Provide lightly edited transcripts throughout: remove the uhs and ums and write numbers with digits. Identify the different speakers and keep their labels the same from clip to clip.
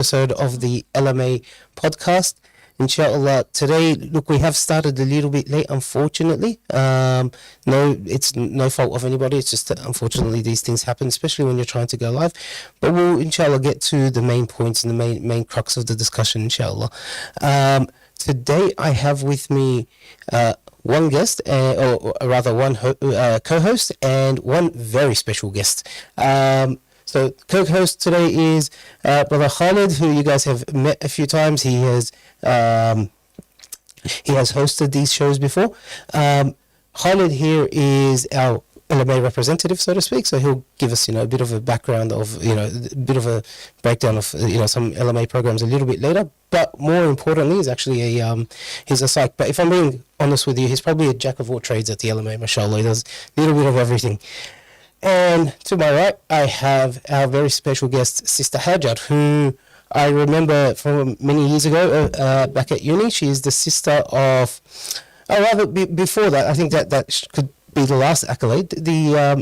Speaker 1: episode of the LMA podcast. Inshallah, today, look, we have started a little bit late, unfortunately. No, it's no fault of anybody. It's just that unfortunately these things happen, especially when you're trying to go live. But we'll, inshallah, get to the main points and the main crux of the discussion, inshallah. Today, I have with me one guest, or rather one co-host, and one very special guest. So co-host today is Brother Khalid, who you guys have met a few times. He has hosted these shows before. Khalid here is our LMA representative, so to speak. So he'll give us, a bit of a background of, a bit of a breakdown of, some LMA programs a little bit later. But more importantly, he's actually he's a psych. But if I'm being honest with you, he's probably a jack of all trades at the LMA. Mashallah, he does a little bit of everything. And to my right, I have our very special guest, Sister Hajar, who I remember from many years ago back at uni. She is the sister of, before that, I think that could be the last accolade.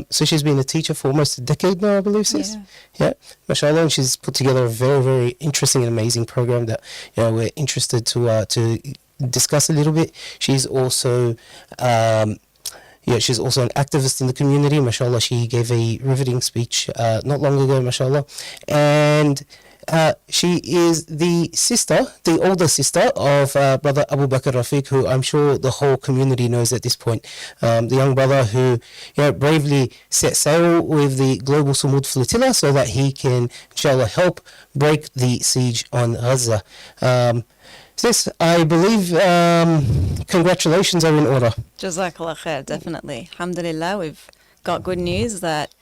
Speaker 1: So she's been a teacher for almost a decade now, I believe, sis. Yeah, mashallah, and she's put together a very, very interesting and amazing program that we're interested to discuss a little bit. She's also she's also an activist in the community, mashallah. She gave a riveting speech not long ago, mashallah. And she is the older sister of Brother Abubakir Rafiq, who I'm sure the whole community knows at this point. The young brother who bravely set sail with the Global Sumud Flotilla so that he can, inshallah, help break the siege on Gaza. Sis, I believe congratulations are in order.
Speaker 2: Jazakallah khair, definitely. Alhamdulillah, we've got good news that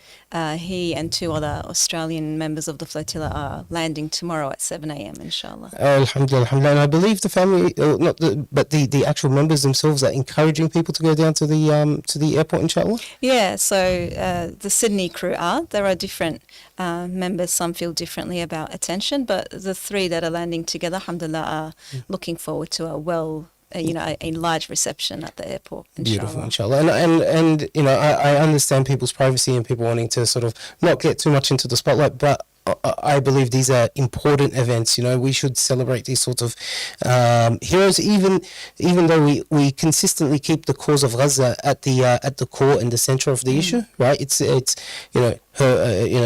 Speaker 2: he and two other Australian members of the flotilla are landing tomorrow at 7 a.m. inshallah.
Speaker 1: Alhamdulillah, alhamdulillah. And I believe the family, but the actual members themselves are encouraging people to go down to the airport, inshallah.
Speaker 2: Yeah, so the Sydney crew are. There are different members. Some feel differently about attention, but the three that are landing together, alhamdulillah, are looking forward to a large reception at the airport, inshallah.
Speaker 1: Beautiful, inshallah. And I understand people's privacy and people wanting to sort of not get too much into the spotlight, but I believe these are important events. We should celebrate these sorts of heroes, even though we consistently keep the cause of Gaza at the core and the center of the issue, right? It's her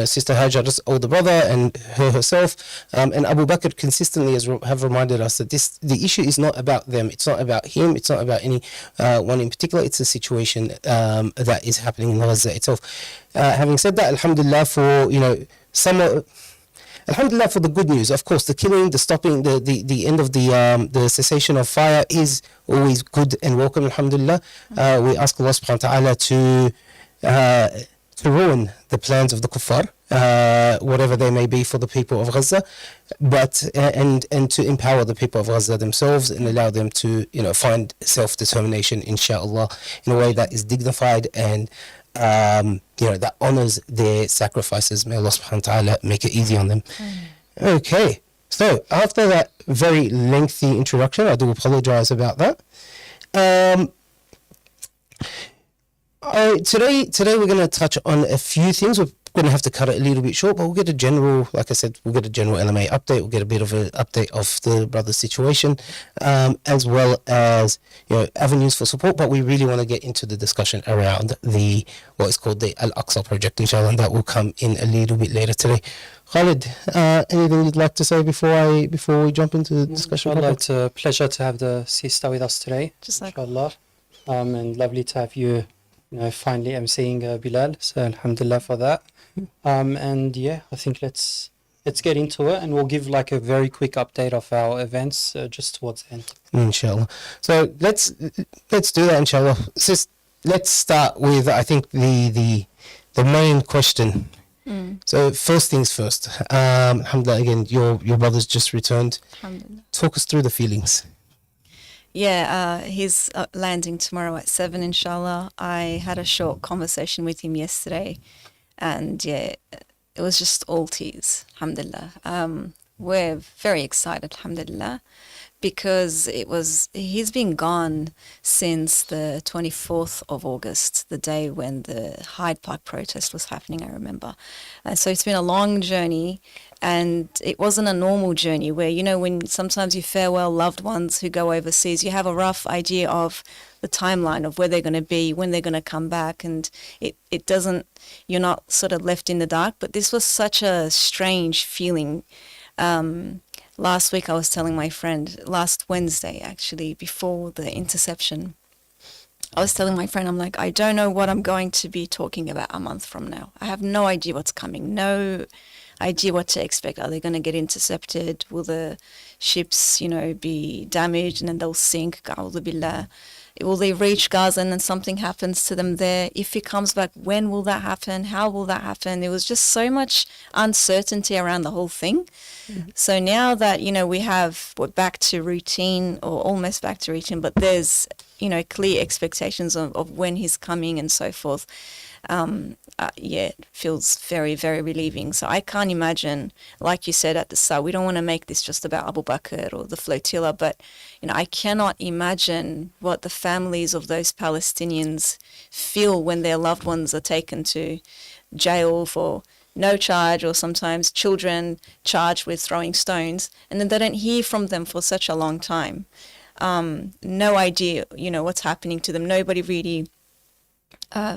Speaker 1: Sister Hajar's older brother and herself, and Abu Bakr consistently have reminded us that the issue is not about them. It's not about him. It's not about any one in particular. It's a situation that is happening in Gaza itself. Having said that, alhamdulillah for alhamdulillah for the good news. Of course, the killing, the stopping, the end of the cessation of fire is always good and welcome, alhamdulillah. We ask Allah subhanahu wa ta'ala to ruin the plans of the kuffar, whatever they may be for the people of Gaza, but and to empower the people of Gaza themselves and allow them to find self-determination, inshallah, in a way that is dignified and that honors their sacrifices. May Allah subhanahu wa ta'ala make it easy on them. Okay, so after that very lengthy introduction, I do apologize about that. Today we're going to touch on a few things. We're going to have to cut it a little bit short, but we'll get a general, like I said, LMA update. We'll get a bit of an update of the brother's situation, as well as avenues for support. But we really want to get into the discussion around what is called the Al-Aqsa project, inshallah, and that will come in a little bit later today. Khalid, anything you'd like to say before we jump into the discussion?
Speaker 3: Inshallah, it's a pleasure to have the sister with us today. Inshallah, and lovely to have you. Finally emceeing Bilal, so alhamdulillah for that. And I think let's get into it, and we'll give like a very quick update of our events just towards the end.
Speaker 1: Inshallah. So let's do that, inshallah. Let's start with, I think, the main question. So first things first. Alhamdulillah, again, your brother's just returned.
Speaker 2: Alhamdulillah.
Speaker 1: Talk us through the feelings.
Speaker 2: Yeah, he's landing tomorrow at 7, inshallah. I had a short conversation with him yesterday, and it was just all tears, alhamdulillah. We're very excited, alhamdulillah, because he's been gone since the 24th of August, the day when the Hyde Park protest was happening, I remember. And so it's been a long journey, and it wasn't a normal journey where, you know, when sometimes you farewell loved ones who go overseas, you have a rough idea of the timeline of where they're going to be, when they're going to come back, and it doesn't, you're not sort of left in the dark. But this was such a strange feeling. Last week I was telling my friend, last Wednesday actually, before the interception, I was telling my friend, I'm like, I don't know what I'm going to be talking about a month from now. I have no idea what's coming, no idea what to expect. Are they going to get intercepted? Will the ships, you know, be damaged and then they'll sink? A'udhu billah. Will they reach Gaza and then something happens to them there? If he comes back, when will that happen? How will that happen? There was just so much uncertainty around the whole thing. Mm-hmm. So now that, you know, we're back to routine, or almost back to routine, but there's, you know, clear expectations of when he's coming and so forth. It feels very, very relieving. So I can't imagine, like you said at the start, we don't want to make this just about Abubakir or the flotilla, but, you know, I cannot imagine what the families of those Palestinians feel when their loved ones are taken to jail for no charge, or sometimes children charged with throwing stones, and then they don't hear from them for such a long time. No idea, you know, what's happening to them. Nobody really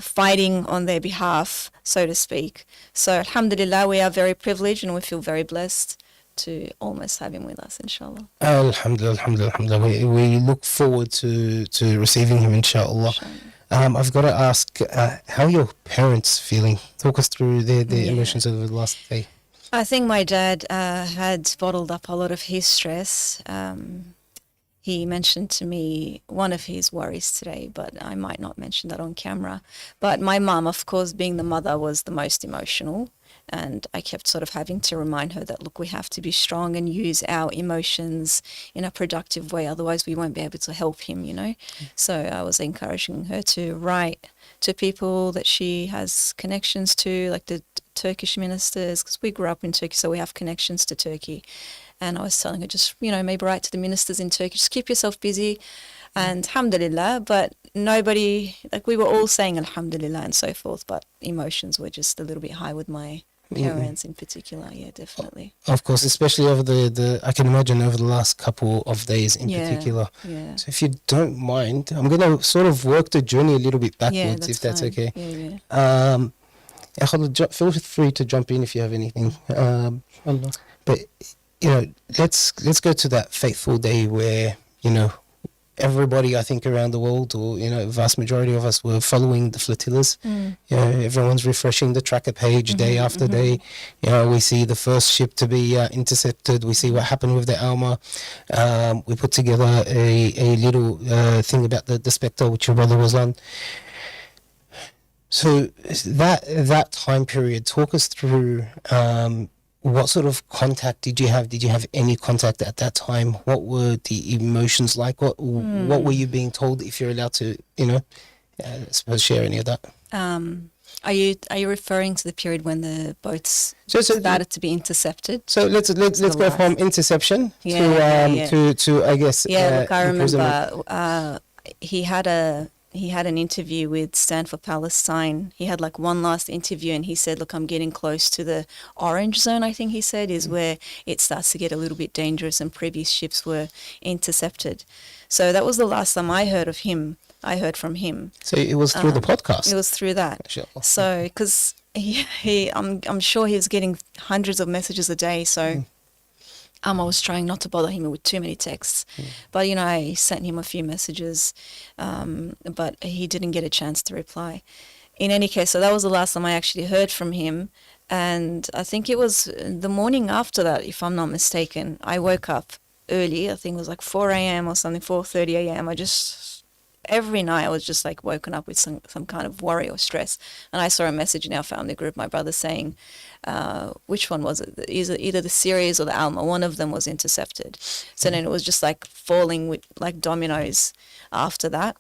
Speaker 2: fighting on their behalf, so to speak. So alhamdulillah, we are very privileged and we feel very blessed to almost have him with us, inshallah.
Speaker 1: Alhamdulillah, alhamdulillah. We look forward to receiving him, inshallah. I've got to ask, how are your parents feeling? Talk us through their emotions over the last day.
Speaker 2: I think my dad had bottled up a lot of his stress. He mentioned to me one of his worries today, but I might not mention that on camera. But my mum, of course, being the mother, was the most emotional. And I kept sort of having to remind her that, look, we have to be strong and use our emotions in a productive way. Otherwise, we won't be able to help him, you know. So I was encouraging her to write to people that she has connections to, like the Turkish ministers, because we grew up in Turkey, so we have connections to Turkey. And I was telling her, just, you know, maybe write to the ministers in Turkey, just keep yourself busy. And alhamdulillah, but nobody, like, we were all saying alhamdulillah and so forth, but emotions were just a little bit high with my parents in particular. Yeah, definitely.
Speaker 1: Of course, especially over the I can imagine over the last couple of days in particular.
Speaker 2: Yeah.
Speaker 1: So if you don't mind, I'm going to sort of work the journey a little bit backwards, if that's
Speaker 2: fine.
Speaker 1: okay.
Speaker 2: Yeah.
Speaker 1: Feel free to jump in if you have anything. But, you know, let's go to that fateful day where, you know, everybody, I think, around the world, or, you know, vast majority of us were following the flotillas. You know, everyone's refreshing the tracker page day after day. You know, we see the first ship to be intercepted. We see what happened with the Alma. We put together a little thing about the Spectre, which your brother was on. So that time period, talk us through what sort of contact did you have? Did you have any contact at that time? What were the emotions like? What were you being told, if you're allowed to, you know, I suppose share any of that?
Speaker 2: Are you referring to the period when the boats started to be intercepted?
Speaker 1: So let's go from interception to I guess.
Speaker 2: Look, I remember he had an interview with Stand for Palestine. He had like one last interview and he said, look, I'm getting close to the orange zone, I think he said, is where it starts to get a little bit dangerous, and previous ships were intercepted. So that was the last time I heard from him. So it was through the podcast? It was through that. Sure. So, because I'm sure he was getting hundreds of messages a day, so... I was trying not to bother him with too many texts. But, you know, I sent him a few messages, but he didn't get a chance to reply. In any case, so that was the last time I actually heard from him. And I think it was the morning after that, if I'm not mistaken, I woke up early. I think it was like 4 a.m. or something, 4:30 a.m. Every night I was just like woken up with some kind of worry or stress. And I saw a message in our family group, my brother saying, which one was it? Either the Series or the Alma, one of them was intercepted. So then it was just like falling with like dominoes after that.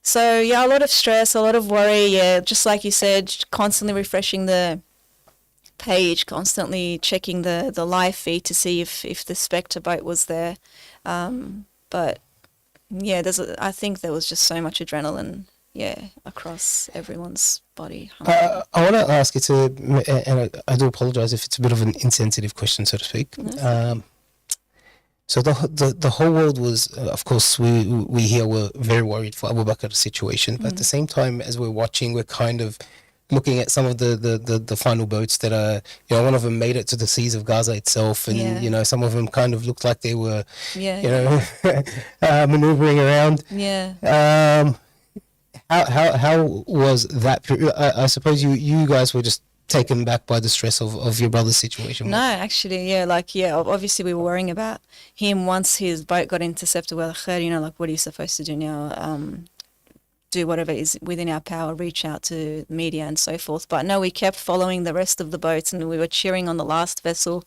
Speaker 2: So yeah, a lot of stress, a lot of worry. Yeah, just like you said, constantly refreshing the page, constantly checking the live feed to see if the Spectre boat was there. But yeah, I think there was just so much adrenaline, across everyone's body.
Speaker 1: I want to ask you and I do apologize if it's a bit of an insensitive question, so to speak.
Speaker 2: No.
Speaker 1: So the whole world was, of course, we here were very worried for Abubakar's situation, but at the same time, as we're watching, we're kind of looking at some of the final boats that are, one of them made it to the seas of Gaza itself, and some of them kind of looked like they were, maneuvering around.
Speaker 2: Yeah.
Speaker 1: How was that? I suppose you guys were just taken back by the stress of your brother's situation.
Speaker 2: No, actually, obviously we were worrying about him once his boat got intercepted. Well, like, what are you supposed to do now? Do whatever is within our power, reach out to media and so forth. But no, we kept following the rest of the boats, and we were cheering on the last vessel.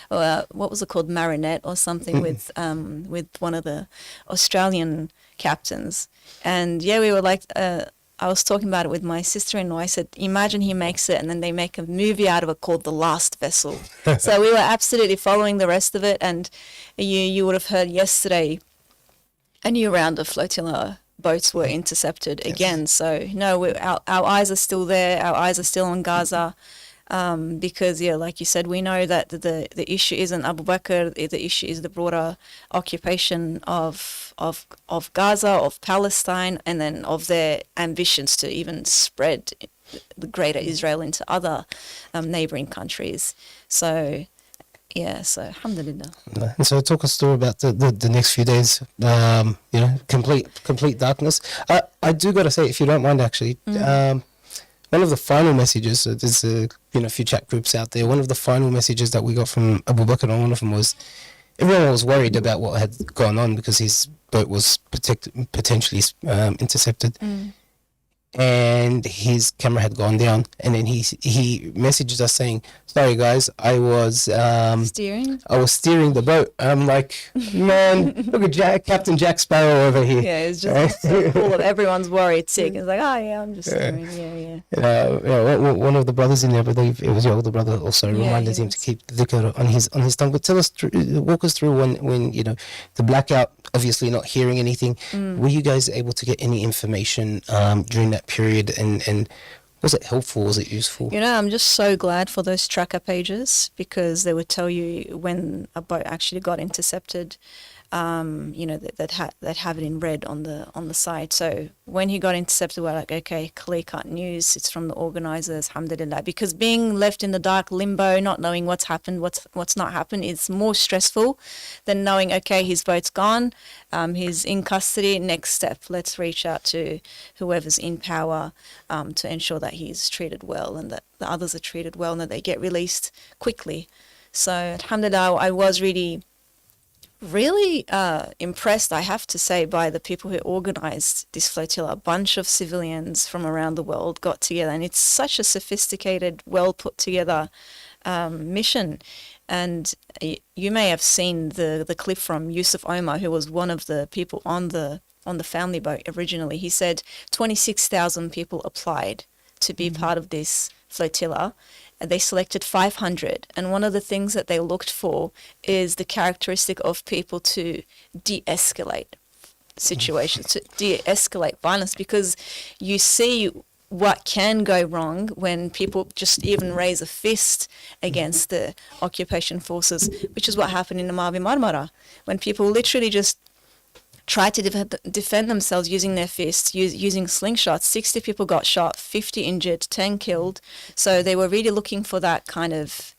Speaker 2: What was it called, Marinette or something, with one of the Australian captains. And we were like, I was talking about it with my sister-in-law. I said, imagine he makes it and then they make a movie out of it called The Last Vessel. So we were absolutely following the rest of it. And you would have heard yesterday a new round of flotilla boats were intercepted again. So no, our eyes are still there. Our eyes are still on Gaza. Because, like you said, we know that the issue isn't Abu Bakr, the issue is the broader occupation of Gaza, of Palestine, and then of their ambitions to even spread the greater Israel into other neighboring countries. So, so alhamdulillah.
Speaker 1: And so talk us through about the next few days, complete darkness. I do got to say, if you don't mind, actually, one of the final messages, there's a few chat groups out there, one of the final messages that we got from Abu Bakr, and one of them was, everyone was worried about what had gone on because his boat was potentially intercepted. And his camera had gone down, and then he messaged us saying, sorry guys, I was steering the boat. I'm like, man, look at Captain Jack Sparrow over here.
Speaker 2: Yeah, it's just full of everyone's worried sick. It's like, I'm just steering.
Speaker 1: One of the brothers in there, I believe it was your older brother, also reminded him to keep the dhikr on his tongue. But walk us through when the blackout, obviously not hearing anything, were you guys able to get any information during that period, and was it helpful, was it useful?
Speaker 2: I'm just so glad for those tracker pages, because they would tell you when a boat actually got intercepted, that have it in red on the site. So when he got intercepted, we're like, okay, clear cut news, it's from the organisers, alhamdulillah. Because being left in the dark limbo, not knowing what's happened, what's not happened, is more stressful than knowing, okay, his boat's gone, he's in custody, next step, let's reach out to whoever's in power to ensure that he's treated well and that the others are treated well and that they get released quickly. So alhamdulillah, I was really impressed, I have to say, by the people who organised this flotilla. A bunch of civilians from around the world got together, and it's such a sophisticated, well put together mission. And you may have seen the clip from Yusuf Omar, who was one of the people on the family boat originally. He said 26,000 people applied to be part of this flotilla. They selected 500, and one of the things that they looked for is the characteristic of people to de-escalate situations, to de-escalate violence, because you see what can go wrong when people just even raise a fist against the occupation forces, which is what happened in the Mavi Marmara, when people literally just tried to defend themselves using their fists, using slingshots. 60 people got shot, 50 injured, 10 killed. So they were really looking for that kind of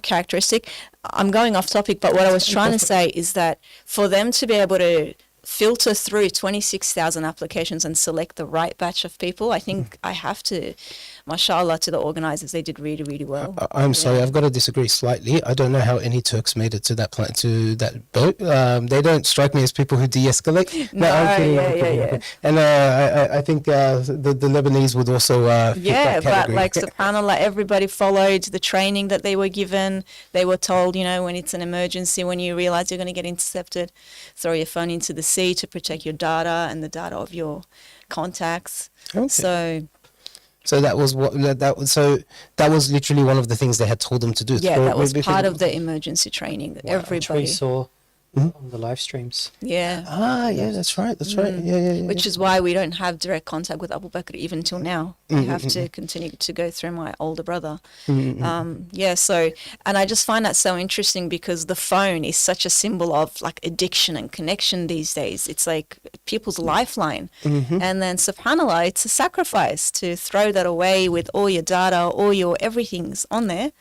Speaker 2: characteristic. I'm going off topic, but what I was trying to say is that for them to be able to filter through 26,000 applications and select the right batch of people, I think I have to, mashallah to the organisers, they did really, really well.
Speaker 1: I'm sorry, I've got to disagree slightly. I don't know how any Turks made it to that boat. They don't strike me as people who de-escalate.
Speaker 2: No,
Speaker 1: I'm kidding. And I think the Lebanese would also fit that category.
Speaker 2: But like subhanallah, everybody followed the training that they were given. They were told, when it's an emergency, when you realise you're going to get intercepted, throw your phone into the sea to protect your data and the data of your contacts. Okay. So
Speaker 1: So that was that was literally one of the things they had told them to do.
Speaker 2: Yeah, that was part of the emergency training.
Speaker 1: Wow.
Speaker 2: Everybody
Speaker 3: Which we saw on the live streams.
Speaker 2: Yeah.
Speaker 1: Yeah, that's right. Yeah.
Speaker 2: Which is why we don't have direct contact with Abubakar even till now. I have to continue to go through my older brother. So, and I just find that so interesting because the phone is such a symbol of like addiction and connection these days. It's like people's lifeline. And then subhanallah, it's a sacrifice to throw that away with all your data, all your everything's on there.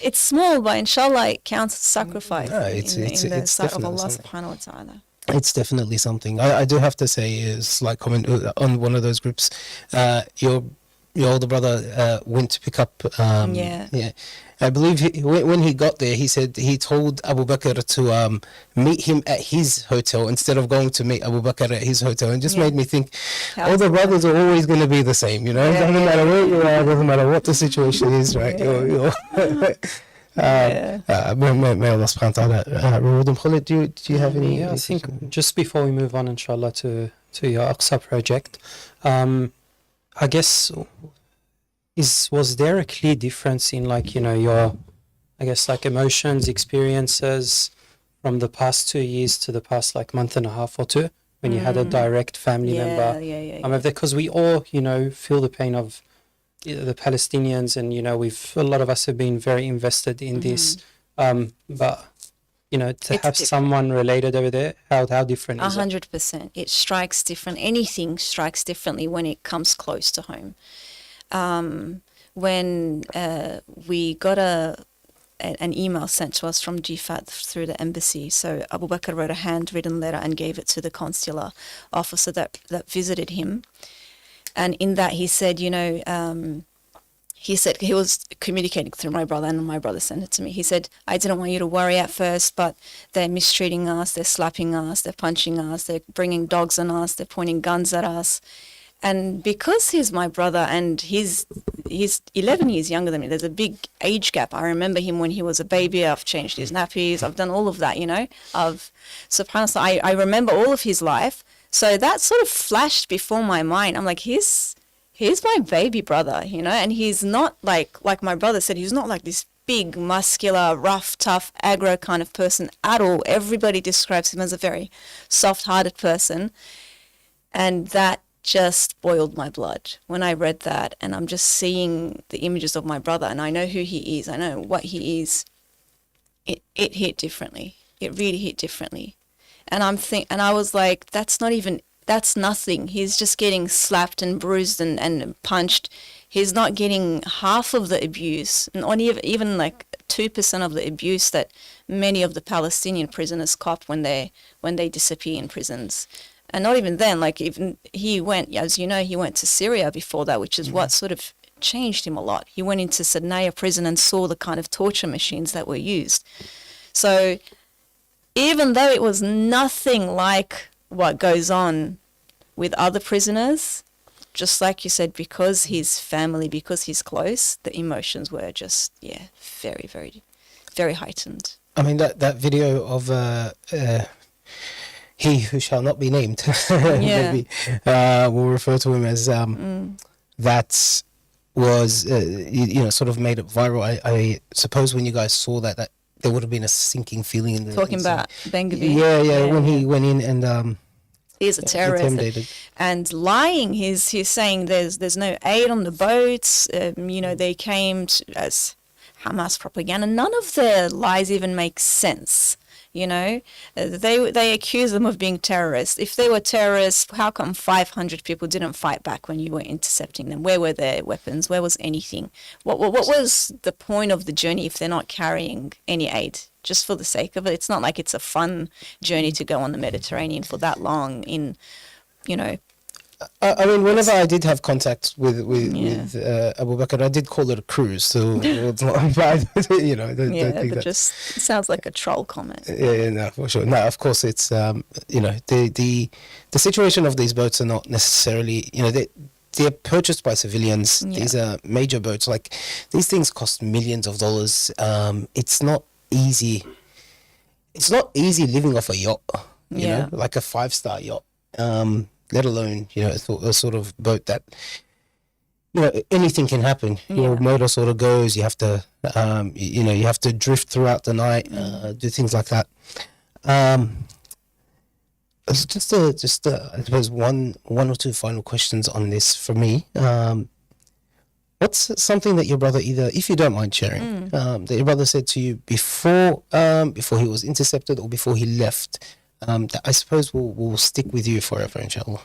Speaker 2: It's small, but inshallah it counts as sacrifice in the sight of Allah subhanahu wa ta'ala.
Speaker 1: It's definitely something. I do have to say, is like comment on one of those groups. Your older brother went to pick up. I believe when he got there, he said he told Abu Bakr to meet him at his hotel instead of going to meet Abu Bakr at his hotel, and just made me think, older brothers are always going to be the same, you know. It doesn't matter where you are, doesn't matter what the situation is, right? May Allah subhanahu wa ta'ala reward them. Khalid, do you have any?
Speaker 3: I think just before we move on, inshallah, to your Aqsa project, I guess, was there a clear difference in your, I guess, like emotions, experiences from the past 2 years to the past month and a half or two when you had a direct family member? Because we all, feel the pain of the Palestinians, and a lot of us have been very invested in this, but to have someone related over there, how different is it?
Speaker 2: 100%. It strikes different. Anything strikes differently when it comes close to home. When we got an email sent to us from GFAT through the embassy, so Abu Bakr wrote a handwritten letter and gave it to the consular officer that visited him. And in that he said, he was communicating through my brother, and my brother sent it to me. He said, I didn't want you to worry at first, but they're mistreating us, they're slapping us, they're punching us, they're bringing dogs on us, they're pointing guns at us. And because he's my brother and he's 11 years younger than me, there's a big age gap. I remember him when he was a baby. I've changed his nappies. I've done all of that, SubhanAllah, I remember all of his life. So that sort of flashed before my mind. I'm like, he's my baby brother, and he's not like my brother said, he's not like this big, muscular, rough, tough, aggro kind of person at all. Everybody describes him as a very soft-hearted person. And that just boiled my blood when I read that, and I'm just seeing the images of my brother, and I know who he is, I know what he is. It hit differently. It really hit differently. And I was like, that's nothing. He's just getting slapped and bruised and punched. He's not getting half of the abuse, not even 2% of the abuse that many of the Palestinian prisoners cop when they disappear in prisons. And not even then, even he went, as you know, he went to Syria before that, which is what sort of changed him a lot. He went into Sadnaya prison and saw the kind of torture machines that were used. So even though it was nothing like what goes on with other prisoners, just like you said, because he's family, because he's close, the emotions were just, very, very, very heightened.
Speaker 1: I mean, that video of he who shall not be named, maybe we'll refer to him as that was sort of made it viral. I suppose when you guys saw that there would have been a sinking feeling in the
Speaker 2: talking about Ben-Gvir.
Speaker 1: When he went in and
Speaker 2: he's a terrorist and lying. He's saying there's no aid on the boats. They came as Hamas propaganda. None of their lies even make sense. They accuse them of being terrorists. If they were terrorists, how come 500 people didn't fight back when you were intercepting them? Where were their weapons? Where was anything? What was the point of the journey if they're not carrying any aid? Just for the sake of it? It's not like it's a fun journey to go on the Mediterranean for that long in.
Speaker 1: I mean, whenever I did have contact with Abu Bakr, I did call it a cruise. So it's not bad,
Speaker 2: but just it sounds like a troll comment.
Speaker 1: Yeah, no, for sure. No, of course, it's the situation of these boats are not necessarily they're purchased by civilians. Yeah. These are major boats. Like these things cost millions of dollars. It's not easy. It's not easy living off a yacht. You know, like a 5-star yacht. Let alone, a sort of boat that anything can happen. Your
Speaker 2: Yeah.
Speaker 1: motor sort of goes. You have to, you have to drift throughout the night, do things like that. It's just I suppose one or two final questions on this for me. What's something that your brother, either, if you don't mind sharing, that your brother said to you before he was intercepted or before he left, that I suppose will stick with you forever, inshallah?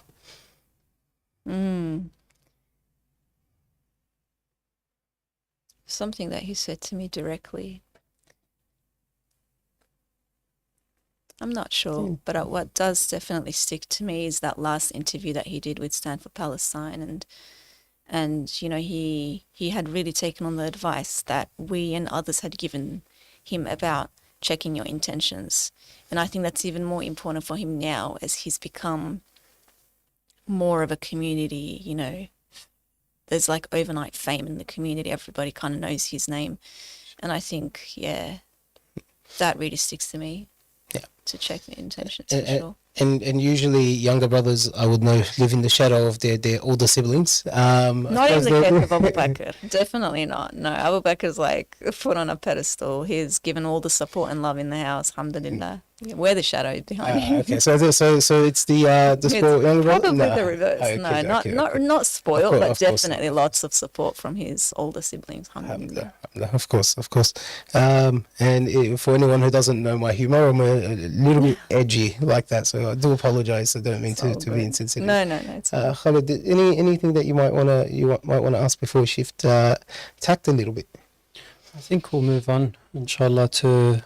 Speaker 2: Something that he said to me directly. I'm not sure, but what does definitely stick to me is that last interview that he did with Stand for Palestine, and he had really taken on the advice that we and others had given him about checking your intentions. And I think that's even more important for him now as he's become more of a community, there's like overnight fame in the community. Everybody kind of knows his name. And I think, that really sticks to me.
Speaker 1: Yeah.
Speaker 2: To check the intentions, for sure.
Speaker 1: And usually younger brothers, I would know, live in the shadow of their older siblings.
Speaker 2: Not in the case of Abubakir. Definitely not. No, Abubakir's like put on a pedestal. He's given all the support and love in the house. Alhamdulillah. We're the shadow behind him.
Speaker 1: Okay, so it's the spoiled younger brother?
Speaker 2: Probably the reverse.
Speaker 1: Okay,
Speaker 2: Not spoiled,
Speaker 1: Of
Speaker 2: but
Speaker 1: course.
Speaker 2: definitely lots of support from his older siblings. Alhamdulillah.
Speaker 1: Of course. And for anyone who doesn't know my humor, I'm a little bit edgy like that, so I do apologize. I don't mean to be insensitive.
Speaker 2: No. It's
Speaker 1: Khalid, anything that you might wanna ask before we shift tact a little bit?
Speaker 3: I think we'll move on, inshallah, to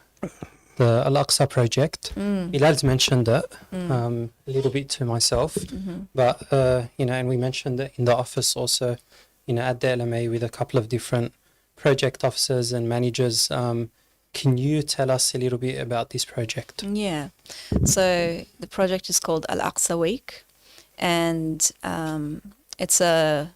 Speaker 3: the Al-Aqsa project. Bilal's mentioned it a little bit to myself, but and we mentioned it in the office also, at the LMA with a couple of different project officers and managers. Can you tell us a little bit about this project?
Speaker 2: Yeah. So the project is called Al-Aqsa Week, and it's a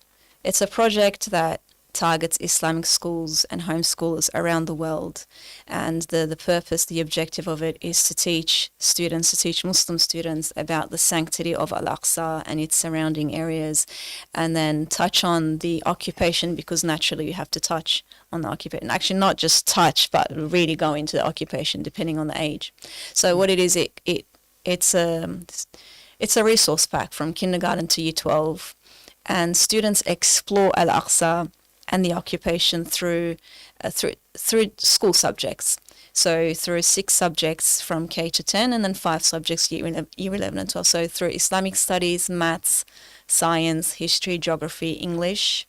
Speaker 2: project that targets Islamic schools and homeschoolers around the world. And the purpose, the objective of it is to teach Muslim students about the sanctity of Al-Aqsa and its surrounding areas, and then touch on the occupation, because naturally you have to touch on the occupation. Actually, not just touch, but really go into the occupation depending on the age. So what it is, it's a resource pack from kindergarten to year 12, and students explore Al-Aqsa and the occupation through school subjects. So through 6 subjects from K to 10, and then 5 subjects year 11 and 12. So through Islamic studies, maths, science, history, geography, English,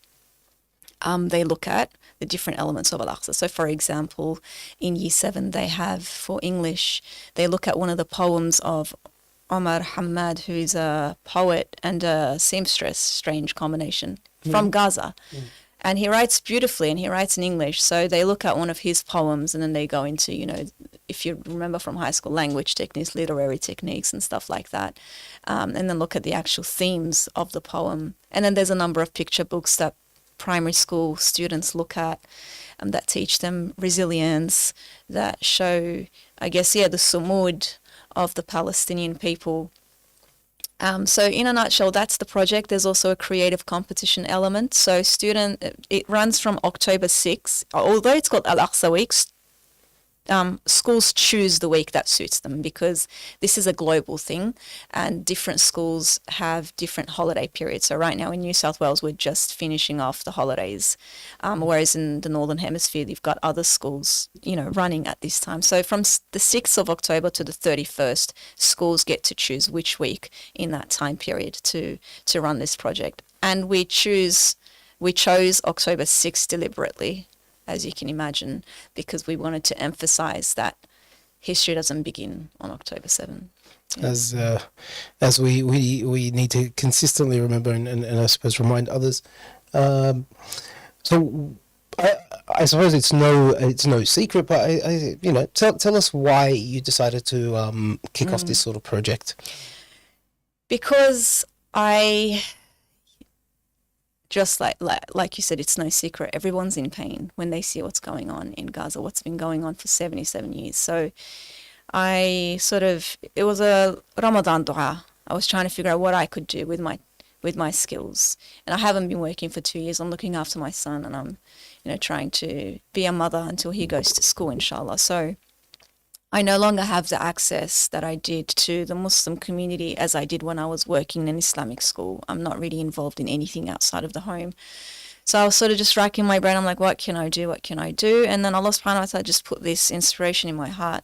Speaker 2: they look at the different elements of Al-Aqsa. So for example, in year 7 they have, for English, they look at one of the poems of Omar Hamad, who is a poet and a seamstress, strange combination, from Gaza. And he writes beautifully, and he writes in English. So they look at one of his poems, and then they go into, if you remember from high school, language techniques, literary techniques and stuff like that. And then look at the actual themes of the poem. And then there's a number of picture books that primary school students look at, that teach them resilience, that show, the sumud of the Palestinian people. So in a nutshell, that's the project. There's also a creative competition element. So it runs from October 6th. Although it's called Al-Aqsa Week, schools choose the week that suits them, because this is a global thing and different schools have different holiday periods. So right now in New South Wales, we're just finishing off the holidays, whereas in the Northern Hemisphere, you've got other schools, running at this time. So from the 6th of October to the 31st, schools get to choose which week in that time period to run this project. And we chose October 6th deliberately, as you can imagine, because we wanted to emphasize that history doesn't begin on October 7. Yeah.
Speaker 1: As we need to consistently remember and I suppose remind others. So I suppose it's no secret, but tell us why you decided to kick off this sort of project.
Speaker 2: Because just like you said, it's no secret. Everyone's in pain when they see what's going on in Gaza, what's been going on for 77 years. So it was a Ramadan dua. I was trying to figure out what I could do with with my skills. And I haven't been working for 2 years. I'm looking after my son, and I'm, trying to be a mother until he goes to school, inshallah. So I no longer have the access that I did to the Muslim community as I did when I was working in an Islamic school. I'm not really involved in anything outside of the home. So I was sort of just racking my brain. I'm like, what can I do? What can I do? And then Allah subhanahu wa ta'ala just put this inspiration in my heart.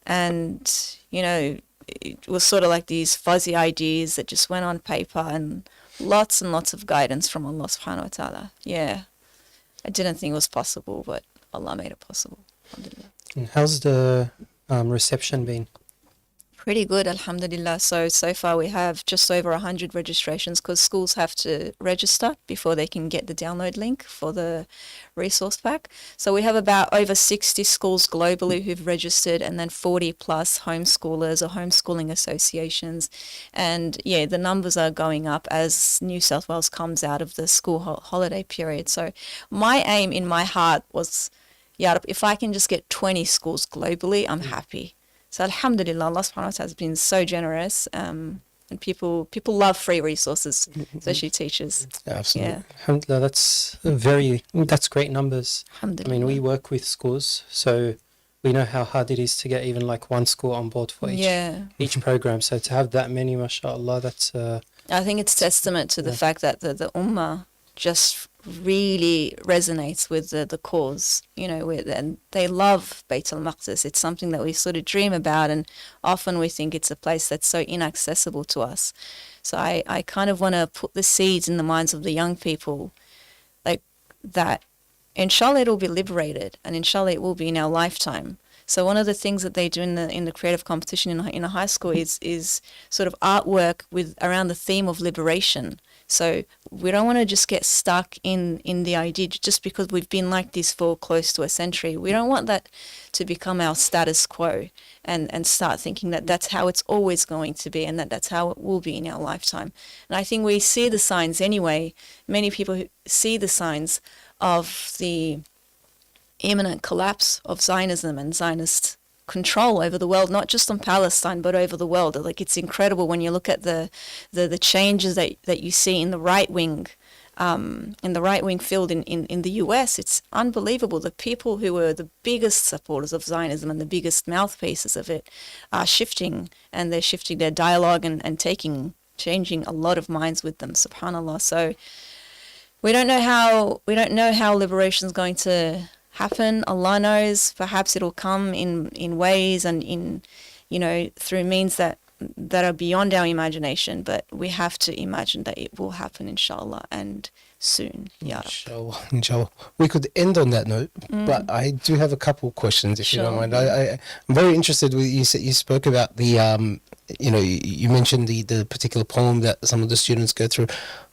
Speaker 2: And, it was sort of like these fuzzy ideas that just went on paper, and lots of guidance from Allah subhanahu wa ta'ala. Yeah. I didn't think it was possible, but Allah made it possible. Alhamdulillah.
Speaker 3: And how's the reception been?
Speaker 2: Pretty good, alhamdulillah. So far we have just over 100 registrations, because schools have to register before they can get the download link for the resource pack. So we have about over 60 schools globally who've registered, and then 40 plus homeschoolers or homeschooling associations. And yeah, the numbers are going up as New South Wales comes out of the school holiday period. So my aim in my heart was, Ya Rab, if I can just get 20 schools globally, I'm happy. So alhamdulillah, Allah subhanahu wa ta'ala has been so generous, and people love free resources, especially teachers.
Speaker 1: Yeah, absolutely.
Speaker 2: Yeah.
Speaker 3: Alhamdulillah, that's great numbers. I mean, we work with schools, so we know how hard it is to get even like one school on board for each program. So to have that many, mashallah, that's
Speaker 2: I think it's testament to the fact that the ummah just really resonates with the cause, and they love Bayt al-Maqdis. It's something that we sort of dream about, and often we think it's a place that's so inaccessible to us. So I kind of want to put the seeds in the minds of the young people, like that inshallah it'll be liberated, and inshallah it will be in our lifetime. So one of the things that they do in the creative competition in a high school is sort of artwork around the theme of liberation. So we don't want to just get stuck in the idea just because we've been like this for close to a century. We don't want that to become our status quo and start thinking that that's how it's always going to be, and that's how it will be in our lifetime. And I think we see the signs anyway. Many people who see the signs of the imminent collapse of Zionism and Zionist control over the world, not just on Palestine but over the world. Like, it's incredible when you look at the changes that you see in the right wing field in the US. It's unbelievable. The people who were the biggest supporters of Zionism and the biggest mouthpieces of it are shifting, and they're shifting their dialogue and changing a lot of minds with them, subhanallah. So we don't know how liberation is going to happen. Allah knows. Perhaps it'll come in ways and in through means that are beyond our imagination, but we have to imagine that it will happen, inshallah, and soon. Ya Rab.
Speaker 1: Inshallah. We could end on that note, but I do have a couple questions, if you don't mind. I'm very interested with you spoke about the you mentioned the particular poem that some of the students go through.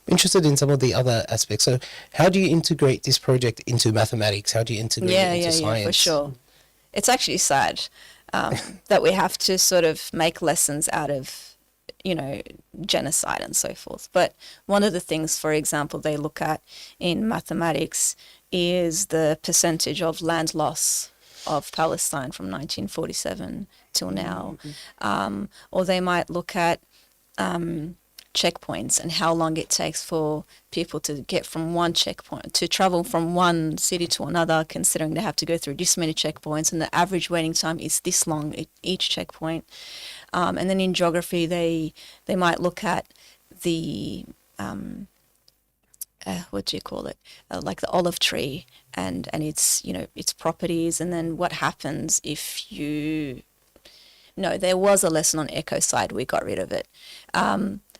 Speaker 1: Interested in some of the other aspects. So how do you integrate this project into mathematics? How do you integrate it into science?
Speaker 2: Yeah, for sure. It's actually sad that we have to sort of make lessons out of, genocide and so forth. But one of the things, for example, they look at in mathematics is the percentage of land loss of Palestine from 1947 till now. Or they might look at checkpoints and how long it takes for people to get from one checkpoint, to travel from one city to another, considering they have to go through this many checkpoints, and the average waiting time is this long at each checkpoint. And then in geography, they might look at the what do you call it, like the olive tree and its its properties, and then what happens if you there was a lesson on ecocide, we got rid of it.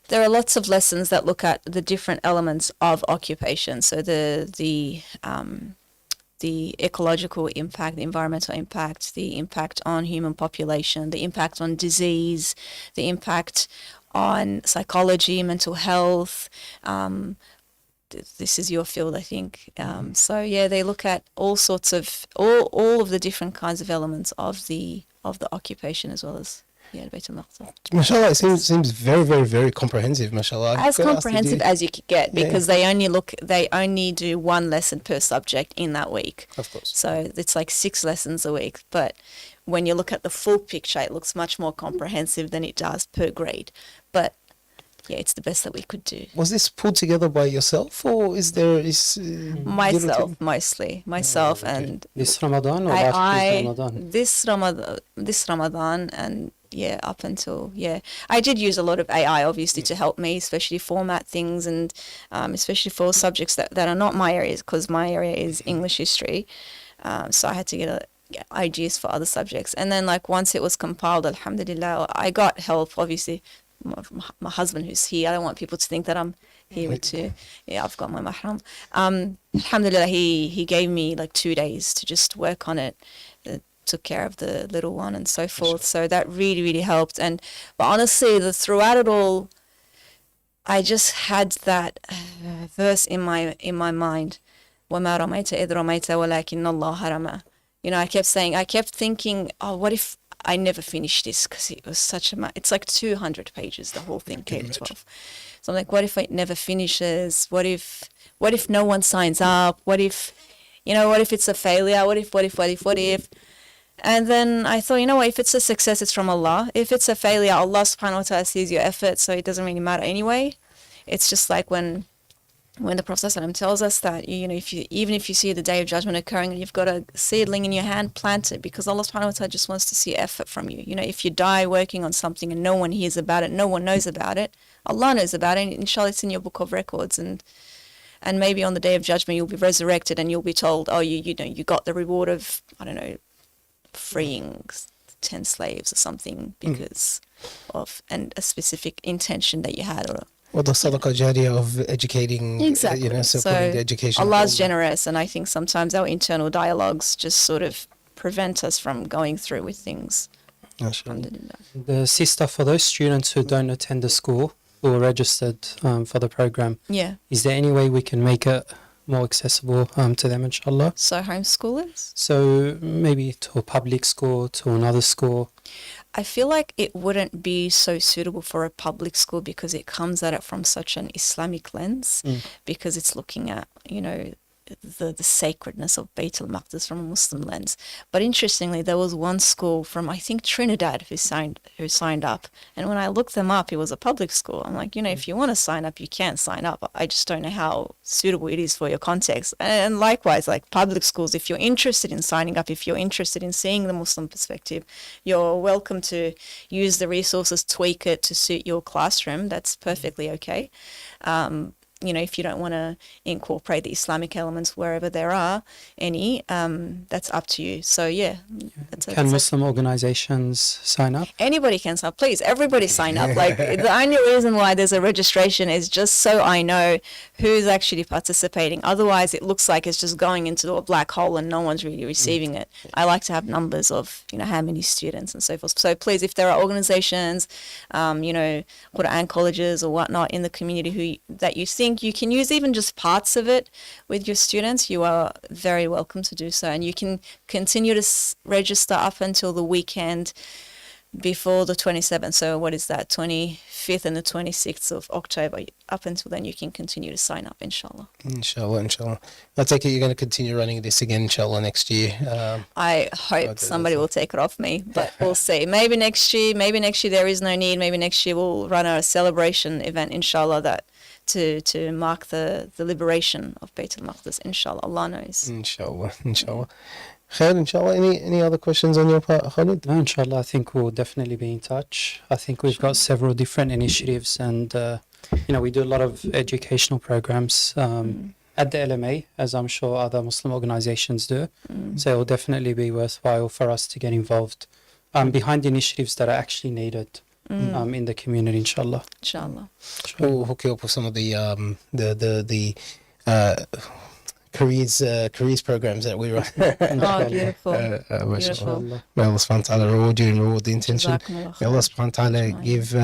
Speaker 2: There are lots of lessons that look at the different elements of occupation. So the ecological impact, the environmental impact, the impact on human population, the impact on disease, the impact on psychology, mental health. This is your field, I think. So yeah, they look at all sorts of all of the different kinds of elements of the occupation, as well as Bayt al-Maqdis.
Speaker 1: Mashallah, it seems very, very, very comprehensive, mashallah.
Speaker 2: As comprehensive as you could get, because they only do one lesson per subject in that week.
Speaker 1: Of course.
Speaker 2: So it's like 6 lessons a week. But when you look at the full picture, it looks much more comprehensive than it does per grade. But yeah, it's the best that we could do.
Speaker 1: Was this pulled together by yourself, or is there
Speaker 2: Myself, mostly myself,
Speaker 1: okay.
Speaker 2: and
Speaker 3: This Ramadan or last year's Ramadan?
Speaker 2: this Ramadan, and yeah, up until I did use a lot of AI obviously to help me, especially format things, and especially for subjects that are not my areas, because my area is English history, so I had to get ideas for other subjects, and then like once it was compiled, alhamdulillah, I got help obviously. My husband who's here, I don't want people to think that I'm here with two. Yeah, I've got my mahram. Alhamdulillah, he gave me like 2 days to just work on it, took care of the little one and so forth. So that really, really helped. But honestly, throughout it all, I just had that verse in my mind. وَمَا رَمَيْتَ إِذْ رَمَيْتَ وَلَكِنَّ اللَّهَ رَمَى. You know, I kept thinking, oh, what if I never finished this, because it was it's like 200 pages, the whole thing, K to 12. So I'm like, what if it never finishes? What if no one signs up? What if it's a failure? What if? And then I thought, if it's a success, it's from Allah. If it's a failure, Allah subhanahu wa ta'ala sees your effort, so it doesn't really matter anyway. It's just like when the Prophet ﷺ tells us that, even if you see the day of judgment occurring and you've got a seedling in your hand, plant it, because Allah subhanahu wa ta'ala just wants to see effort from you. If you die working on something and no one hears about it, no one knows about it, Allah knows about it, and inshallah it's in your book of records, and maybe on the day of judgment you'll be resurrected and you'll be told, oh, you got the reward of, I don't know, freeing 10 slaves or something because of a specific intention that you had,
Speaker 1: or the sadaqah jariyah of educating,
Speaker 2: exactly.
Speaker 1: supporting the education.
Speaker 2: Allah's generous, and I think sometimes our internal dialogues just sort of prevent us from going through with things. Alhamdulillah.
Speaker 3: The sister, for those students who don't attend the school who are registered for the program, is there any way we can make it more accessible to them, inshallah?
Speaker 2: So homeschoolers?
Speaker 3: So maybe to a public school, to another school.
Speaker 2: I feel like it wouldn't be so suitable for a public school because it comes at it from such an Islamic lens, because it's looking at, the sacredness of Bayt al-Maqdis from a Muslim lens. But interestingly, there was one school from, I think, Trinidad who signed up. And when I looked them up, it was a public school. I'm like, if you want to sign up, you can sign up. I just don't know how suitable it is for your context. And likewise, like public schools, if you're interested in signing up, if you're interested in seeing the Muslim perspective, you're welcome to use the resources, tweak it to suit your classroom. That's perfectly okay. If you don't want to incorporate the Islamic elements wherever there are any, that's up to you. So,
Speaker 3: Can Muslim organizations sign up?
Speaker 2: Anybody can sign up. Please, everybody sign up. Like, the only reason why there's a registration is just so I know who's actually participating. Otherwise, it looks like it's just going into a black hole and no one's really receiving it. I like to have numbers of, how many students and so forth. So, please, if there are organizations, Quran colleges or whatnot in the community that you think you can use even just parts of it with your students, you are very welcome to do so. And you can continue to register up until the weekend before the 27th. So what is that, 25th and the 26th of October? Up until then, you can continue to sign up, inshallah.
Speaker 1: Inshallah. I take it you're going to continue running this again, inshallah, next year.
Speaker 2: I hope somebody will take it off me, but we'll see. Maybe next year there is no need. Maybe next year we'll run a celebration event, inshallah, that to mark the liberation of Bayt al-Maqdis, inshallah. Allah knows. Inshallah.
Speaker 1: Khair, inshallah. Any other questions on your part, Khalid?
Speaker 3: No, inshallah, I think we'll definitely be in touch. I think we've got several different initiatives, and we do a lot of educational programs at the LMA, as I'm sure other Muslim organizations do. So it will definitely be worthwhile for us to get involved behind initiatives that are actually needed in the community, inshallah.
Speaker 1: We'll hook you up with some of the careers programs that we run.
Speaker 2: Oh, beautiful.
Speaker 1: Beautiful. May Allah subhanahu wa ta'ala reward you and reward the intention. May Allah subhanahu wa ta'ala give,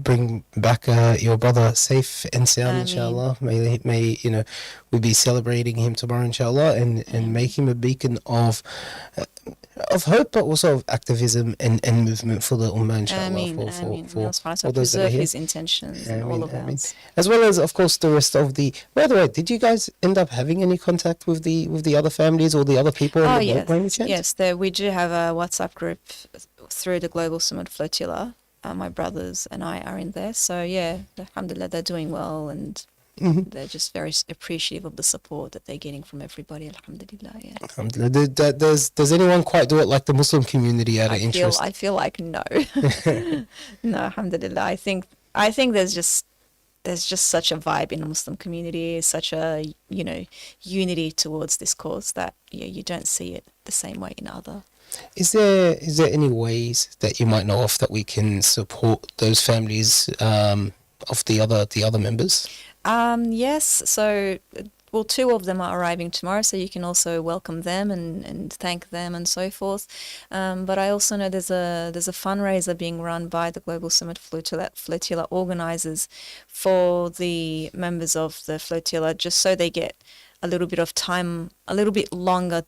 Speaker 1: bring back your brother safe and sound, inshallah. May we be celebrating him tomorrow, inshallah, and make him a beacon of hope, but also of activism and movement for the ummah, inshallah. For those that are here.
Speaker 2: His intentions and all of ours.
Speaker 1: As well as, of course, the rest of the... By the way, did you guys end up having any contact with the other families or the other people?
Speaker 2: Yes, we do have a WhatsApp group through the Global Sumud Flotilla. my brothers and I are in there. So yeah, alhamdulillah, they're doing well, and they're just very appreciative of the support that they're getting from everybody. Alhamdulillah, yeah.
Speaker 1: Alhamdulillah. Does anyone quite do it like the Muslim community out of interest?
Speaker 2: I feel like no. No, alhamdulillah. I think there's just such a vibe in the Muslim community, such a, unity towards this cause that you don't see it the same way in other.
Speaker 1: Is there any ways that you might know of that we can support those families of the other members?
Speaker 2: Yes. So, well, 2 of them are arriving tomorrow, so you can also welcome them and thank them and so forth. But I also know there's a fundraiser being run by the Global Sumud Flotilla organisers for the members of the flotilla, just so they get a little bit of time, a little bit longer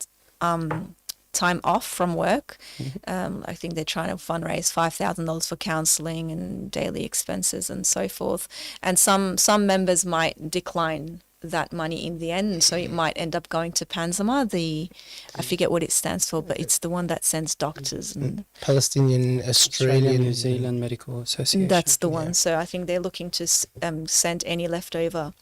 Speaker 2: time off from work. I think they're trying to fundraise $5,000 for counselling and daily expenses and so forth. And some members might decline that money in the end, so it might end up going to Panzama. I forget what it stands for, but it's the one that sends doctors and
Speaker 1: Palestinian Australian
Speaker 3: New Zealand Medical Association.
Speaker 2: That's the one. So I think they're looking to send any leftover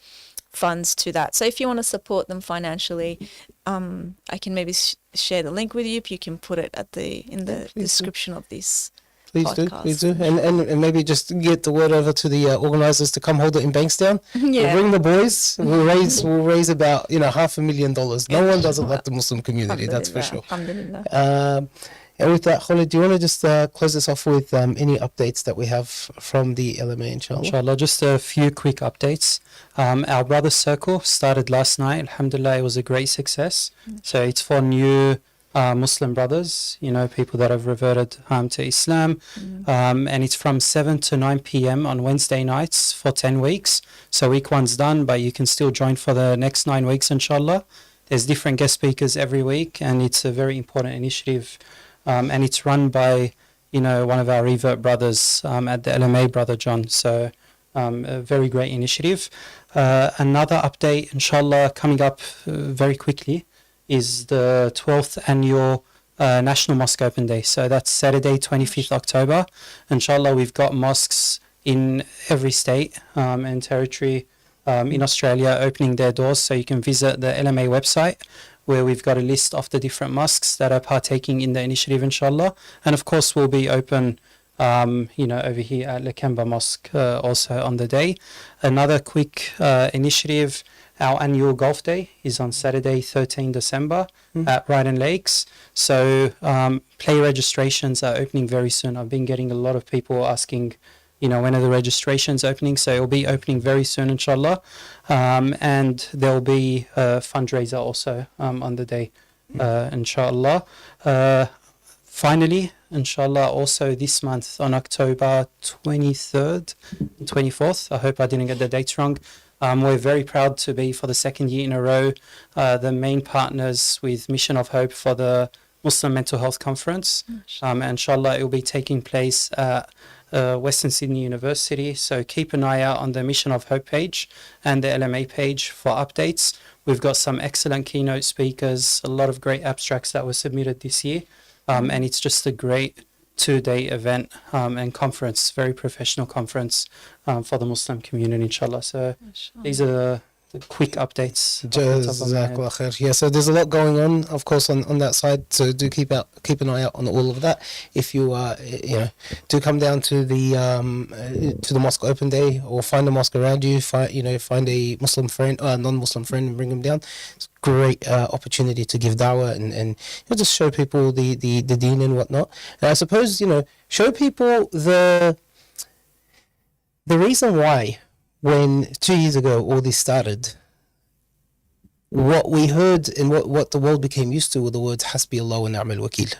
Speaker 2: funds to that. So if you want to support them financially, I can maybe share the link with you. If you can put it in the description of this.
Speaker 1: Please do. And maybe just get the word over to the organisers to come hold it in Bankstown.
Speaker 2: Yeah.
Speaker 1: We'll bring the boys. We'll raise about $500,000. No one does it like the Muslim community, that's for sure.
Speaker 2: Alhamdulillah.
Speaker 1: And with that, Khalid, do you want to just close this off with any updates that we have from the LMA, inshallah?
Speaker 3: Inshallah, just a few quick updates. Our Brothers Circle started last night. Alhamdulillah, it was a great success. So it's for new Muslim brothers, people that have reverted to Islam. And it's from 7 to 9 p.m. on Wednesday nights for 10 weeks. So week 1's done, but you can still join for the next 9 weeks, inshallah. There's different guest speakers every week, and it's a very important initiative. And it's run by, one of our revert brothers at the LMA, Brother John. So a very great initiative. Another update, inshallah, coming up very quickly is the 12th annual National Mosque Open Day. So that's Saturday, 25th October. Inshallah, we've got mosques in every state and territory in Australia opening their doors. So you can visit the LMA website, where we've got a list of the different mosques that are partaking in the initiative, inshallah. And of course, we'll be open, over here at Lakemba Mosque also on the day. Another quick initiative, our annual golf day is on Saturday, 13 December at Ryden Lakes. So play registrations are opening very soon. I've been getting a lot of people asking, when are the registrations opening? So it'll be opening very soon, inshallah. And there'll be a fundraiser also on the day, inshallah. Finally, inshallah, also this month on October 23rd and 24th, I hope I didn't get the dates wrong, we're very proud to be, for the 2nd year in a row, the main partners with Mission of Hope for the Muslim Mental Health Conference. Inshallah, it will be taking place at Western Sydney University. So keep an eye out on the Mission of Hope page and the LMA page for updates. We've got some excellent keynote speakers, a lot of great abstracts that were submitted this year. And it's just a great 2-day event and conference, very professional conference for the Muslim community, inshallah. So these are the quick updates.
Speaker 1: Jazakallah khair. Yeah, so there's a lot going on, of course, on that side. So do keep an eye out on all of that. If you do come down to the mosque open day, or find a mosque around you, find a Muslim friend, non-Muslim friend, and bring them down. It's a great opportunity to give da'wah and just show people the deen and whatnot. And I suppose show people the reason why. When 2 years ago all this started, what we heard and what the world became used to were the words Hasbi Allah wa ni'mal wakil.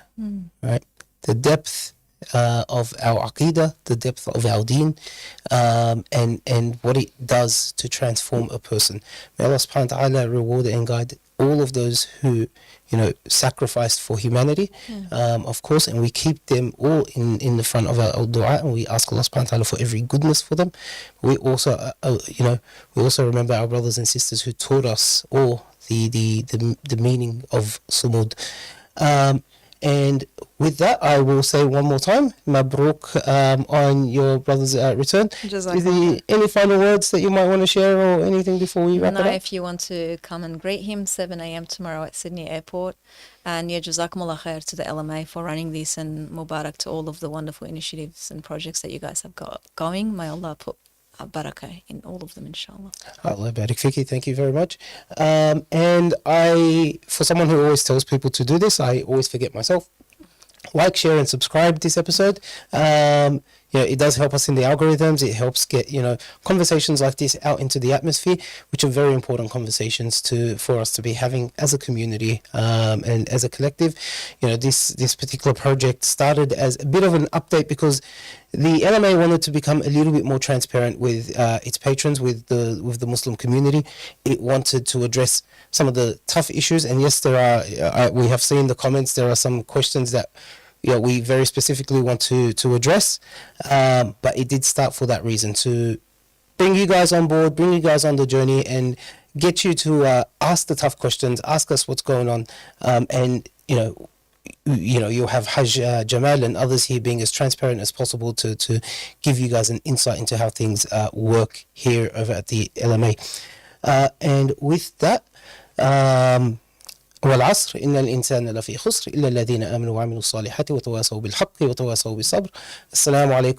Speaker 1: Right? The depth of our aqidah, the depth of our deen, and what it does to transform a person. May Allah subhanahu wa ta'ala reward and guide all of those who sacrificed for humanity, of course, and we keep them all in the front of our dua, and we ask Allah subhanahu wa ta'ala for every goodness for them. We also we also remember our brothers and sisters who taught us all the meaning of sumud. And with that, I will say one more time, Mabruk on your brother's return. Is there any final words that you might want to share or anything before we wrap it up?
Speaker 2: If you want to come and greet him, 7 a.m. tomorrow at Sydney Airport. And yeah, Jazakumullah khair to the LMA for running this, and Mubarak to all of the wonderful initiatives and projects that you guys have got going. May Allah put barakah in all of them, inshallah.
Speaker 1: Allah barik fiki, thank you very much. And for someone who always tells people to do this, I always forget myself. Like, share, and subscribe this episode. It does help us in the algorithms. It helps get conversations like this out into the atmosphere, which are very important conversations for us to be having as a community and as a collective. This particular project started as a bit of an update because the LMA wanted to become a little bit more transparent with its patrons, with the Muslim community. It wanted to address some of the tough issues, and yes, there are. We have seen the comments. There are some questions that we very specifically want to address, but it did start for that reason, to bring you guys on board, bring you guys on the journey, and get you to ask the tough questions, ask us what's going on, and you'll have Haj Jamal and others here being as transparent as possible to give you guys an insight into how things work here over at the LMA. And with that, والعصر إن الإنسان لفي خسر إلا الذين آمنوا وعملوا الصالحات وتواصوا بالحق وتواصوا بالصبر. السلام عليكم.